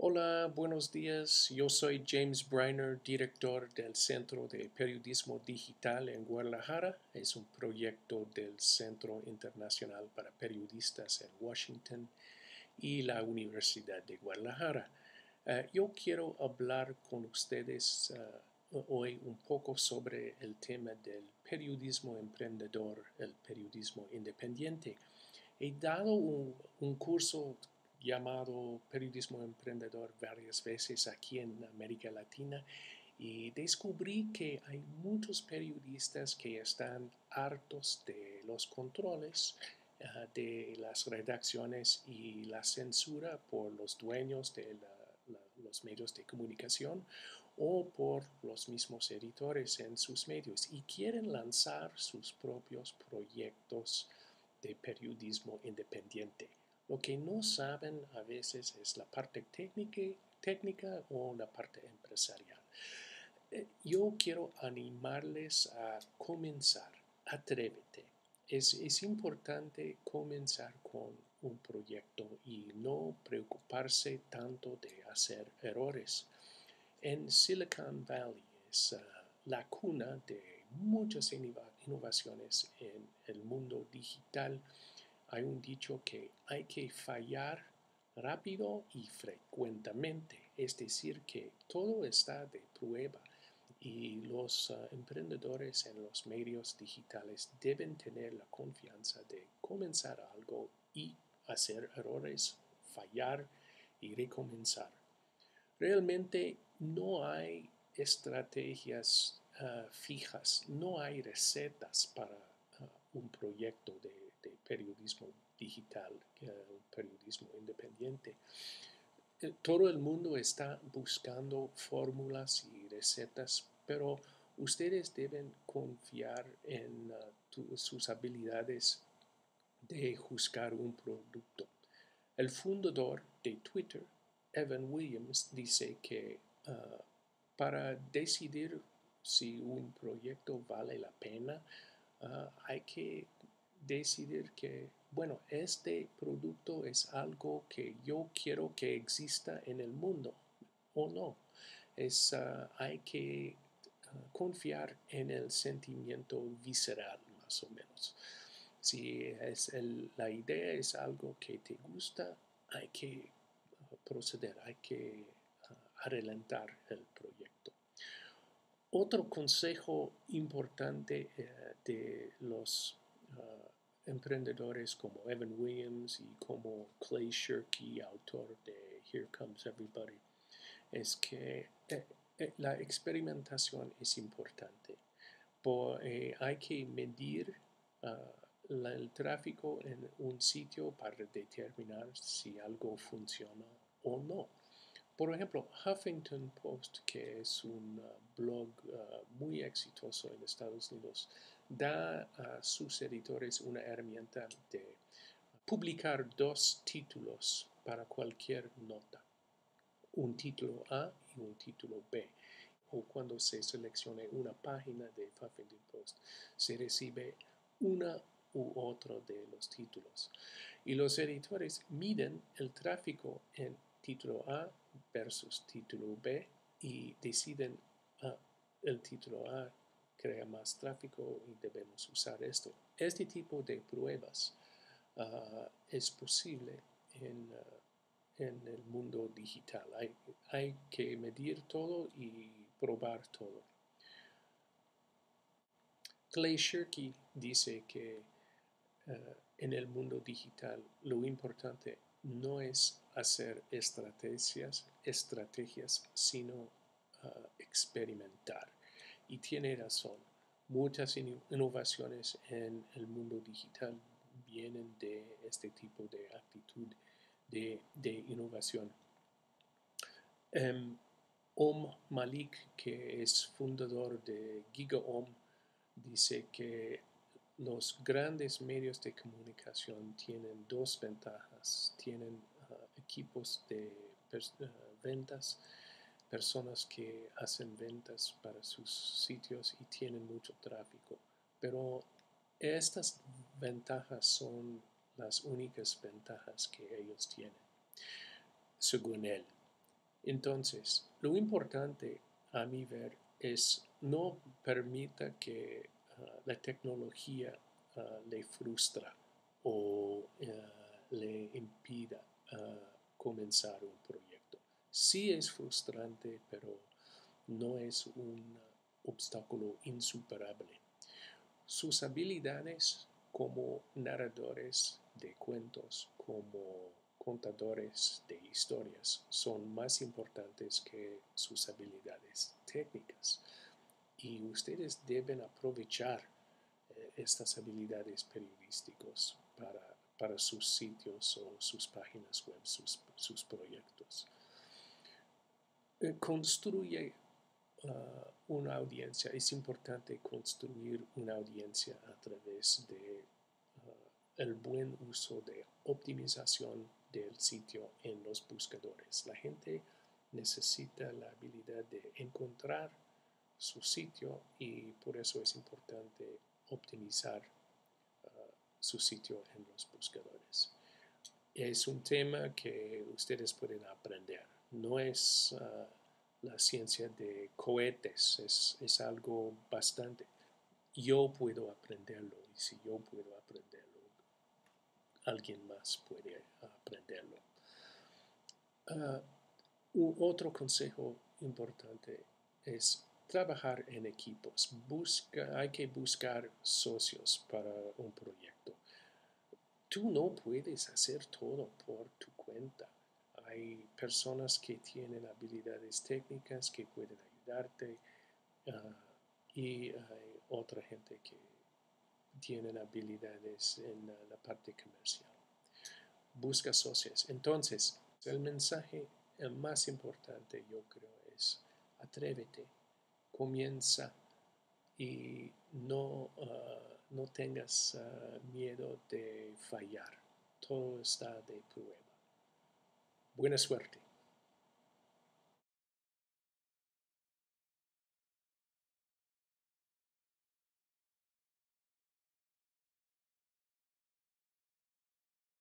Hola, buenos días. Yo soy James Briner, director del Centro de Periodismo Digital en Guadalajara. Es un proyecto del Centro Internacional para Periodistas en Washington y la Universidad de Guadalajara. Yo quiero hablar con ustedes hoy un poco sobre el tema del periodismo emprendedor, el periodismo independiente. He dado un curso llamado Periodismo Emprendedor varias veces aquí en América Latina y descubrí que hay muchos periodistas que están hartos de los controles de las redacciones y la censura por los dueños de los medios de comunicación o por los mismos editores en sus medios y quieren lanzar sus propios proyectos de periodismo independiente. Lo que no saben a veces es la parte técnica o la parte empresarial. Yo quiero animarles a comenzar. Atrévete. Es importante comenzar con un proyecto y no preocuparse tanto de hacer errores. En Silicon Valley es la cuna de muchas innovaciones en el mundo digital. Hay un dicho que hay que fallar rápido y frecuentemente, es decir, que todo está de prueba y los emprendedores en los medios digitales deben tener la confianza de comenzar algo y hacer errores, fallar y recomenzar. Realmente no hay estrategias fijas, no hay recetas para un proyecto de periodismo digital, un periodismo independiente. Todo el mundo está buscando fórmulas y recetas, pero ustedes deben confiar en sus habilidades de juzgar un producto. El fundador de Twitter, Evan Williams, dice que para decidir si un proyecto vale la pena, hay que decidir que, bueno, este producto es algo que yo quiero que exista en el mundo o no. Hay que confiar en el sentimiento visceral, más o menos. Si la idea es algo que te gusta, hay que proceder, hay que adelantar el proyecto. Otro consejo importante de los emprendedores como Evan Williams y como Clay Shirky, autor de Here Comes Everybody, es que la experimentación es importante. Hay que medir el tráfico en un sitio para determinar si algo funciona o no. Por ejemplo, Huffington Post, que es un blog muy exitoso en Estados Unidos, da a sus editores una herramienta de publicar dos títulos para cualquier nota, un título A y un título B. O cuando se seleccione una página de Huffington Post, se recibe una u otro de los títulos. Y los editores miden el tráfico en título A versus título B y deciden el título A crea más tráfico y debemos usar esto. Este tipo de pruebas es posible en el mundo digital. Hay que medir todo y probar todo. Clay Shirky dice que en el mundo digital lo importante no es hacer estrategias sino experimentar. Y tiene razón. Muchas innovaciones en el mundo digital vienen de este tipo de actitud de innovación. Om Malik, que es fundador de GigaOM, dice que los grandes medios de comunicación tienen dos ventajas. Tienen equipos de ventas, personas que hacen ventas para sus sitios y tienen mucho tráfico. Pero estas ventajas son las únicas ventajas que ellos tienen, según él. Entonces, lo importante a mi ver es no permita que la tecnología le frustra o le impida comenzar un proyecto. Sí es frustrante, pero no es un obstáculo insuperable. Sus habilidades como narradores de cuentos, como contadores de historias, son más importantes que sus habilidades técnicas. Y ustedes deben aprovechar estas habilidades periodísticas para sus sitios o sus páginas web, sus proyectos. Construye una audiencia. Es importante construir una audiencia a través de el buen uso de optimización del sitio en los buscadores. La gente necesita la habilidad de encontrar su sitio y por eso es importante optimizar su sitio en los buscadores. Es un tema que ustedes pueden aprender. No es la ciencia de cohetes, es algo bastante. Yo puedo aprenderlo y si yo puedo aprenderlo, alguien más puede aprenderlo. Otro consejo importante es trabajar en equipos. Hay que buscar socios para un proyecto. Tú no puedes hacer todo por tu cuenta. Hay personas que tienen habilidades técnicas que pueden ayudarte y hay otra gente que tienen habilidades en la parte comercial. Busca socios. Entonces, el mensaje más importante yo creo es atrévete, comienza y no tengas miedo de fallar. Todo está de prueba. Buena suerte.